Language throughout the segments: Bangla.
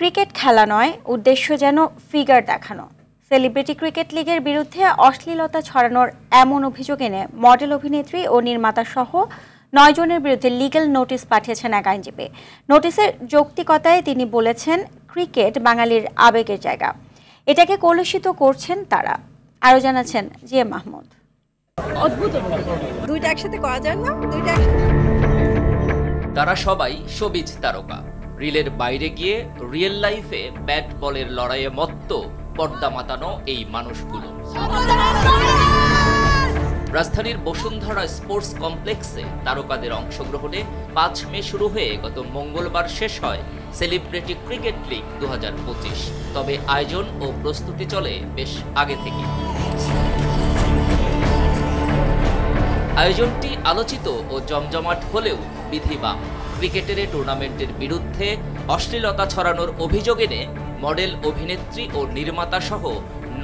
ক্রিকেট খেলা নয়, উদ্দেশ্য যেন ফিগার দেখানো। সেলিব্রিটি ক্রিকেট লিগের বিরুদ্ধে অশ্লীলতা ছড়ানোর এমন অভিযোগ এনে মডেল অভিনেত্রী ও নির্মাতা সহ 9 জনের বিরুদ্ধে লিগ্যাল নোটিশ পাঠিয়েছেন এক আইনজীবী। নোটিশের যৌক্তিকতায় তিনি বলেছেন, ক্রিকেট বাঙালির আবেগের জায়গা, এটাকে কলুষিত করছেন তারা। আরও জানাচ্ছেন জিএম মাহমুদ। অদ্ভুত, দুইটা একসাথে করা যায় না। তারা সবাই শোবিজ তারকা। রিলের বাইরে গিয়ে রিয়েল লাইফে ব্যাট বলের লড়াইয়ে মত্ত পর্দা মাতানো এই মানুষগুলো। রাজধানীর বসুন্ধরা স্পোর্টস কমপ্লেক্সে তারকাদের অংশগ্রহণে 5 মে শুরু হয়ে গত মঙ্গলবার শেষ হয় সেলিব্রিটি ক্রিকেট লিগ 2025। তবে আয়োজন ও প্রস্তুতি চলে বেশ আগে থেকে। আয়োজনটি আলোচিত ও জমজমাট হলেও বিধিবাম। ক্রিকেটের টুর্নামেন্টের বিরুদ্ধে অশ্লীলতা ছড়ানোর অভিযোগ এনে মডেল অভিনেত্রী ও নির্মাতা সহ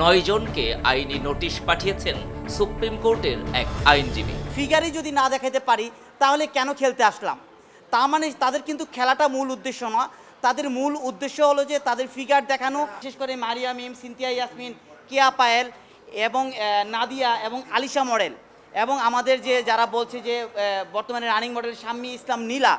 9 জনকে আইনি নোটিশ পাঠিয়েছেন সুপ্রিম কোর্টের এক আইনজীবী। ফিগারই যদি না দেখাতে পারি তাহলে কেন খেলতে আসলাম? তার মানে তাদের কিন্তু খেলাটা মূল উদ্দেশ্য নয়। তাদের মূল উদ্দেশ্য হলো যে তাদের ফিগার দেখানো। বিশেষ করে মারিয়া মিম, সিনথিয়া ইয়াসমিন, কিয়া পায়েল এবং নাদিয়া এবং আলিশা মডেল এবং আমাদের যারা বলছে যে বর্তমানে রানিং মডেল শাম্মী ইসলাম নীলা,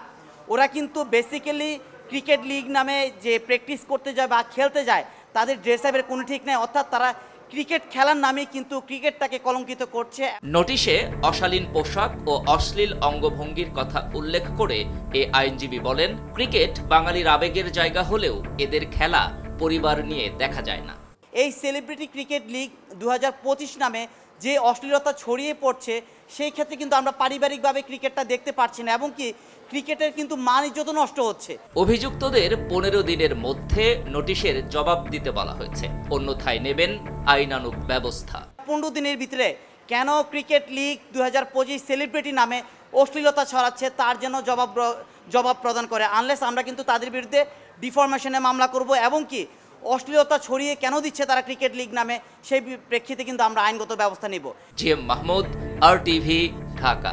ওরা কিন্তু বেসিক্যালি ক্রিকেট লিগ নামে যে প্র্যাকটিস করতে যায় বা খেলতে যায়, তাদের ড্রেস আপের কোনো ঠিক নেই। অর্থাৎ তারা ক্রিকেট খেলার নামে কিন্তু ক্রিকেটটাকে কলঙ্কিত করছে। নোটিশে অশালীন পোশাক ও অশ্লীল অঙ্গভঙ্গির কথা উল্লেখ করে এ আইনজীবী বলেন, ক্রিকেট বাঙালির আবেগের জায়গা হলেও এদের খেলা পরিবার নিয়ে দেখা যায় না। এই সেলিব্রিটি ক্রিকেট লিগ 2025 নামে যে অশ্লীলতা ছড়িয়ে পড়ছে, সেই ক্ষেত্রে কিন্তু আমরা পারিবারিকভাবে ক্রিকেটটা দেখতে পাচ্ছি না এবং কি ক্রিকেটের কিন্তু মান ইজ্জত নষ্ট হচ্ছে। অভিযুক্তদের 15 দিনের মধ্যে নোটিশের জবাব দিতে বলা হয়েছে, অন্যথায় নেবেন আইনানুগ ব্যবস্থা। 15 দিনের ভিতরে কেন ক্রিকেট লিগ 2025 সেলিব্রিটি নামে অশ্লীলতা ছড়াচ্ছে তার জন্য জবাব প্রদান করে। আনলেস আমরা কিন্তু তাদের বিরুদ্ধে ডিফরমেশনে মামলা করব এবং কি অশ্লীলতা ছড়িয়ে কেন দিচ্ছে তারা ক্রিকেট লিগ নামে, সেই প্রেক্ষিতে কিন্তু আমরা আইনগত ব্যবস্থা নেব। GM Mahmud, RTV, Dhaka.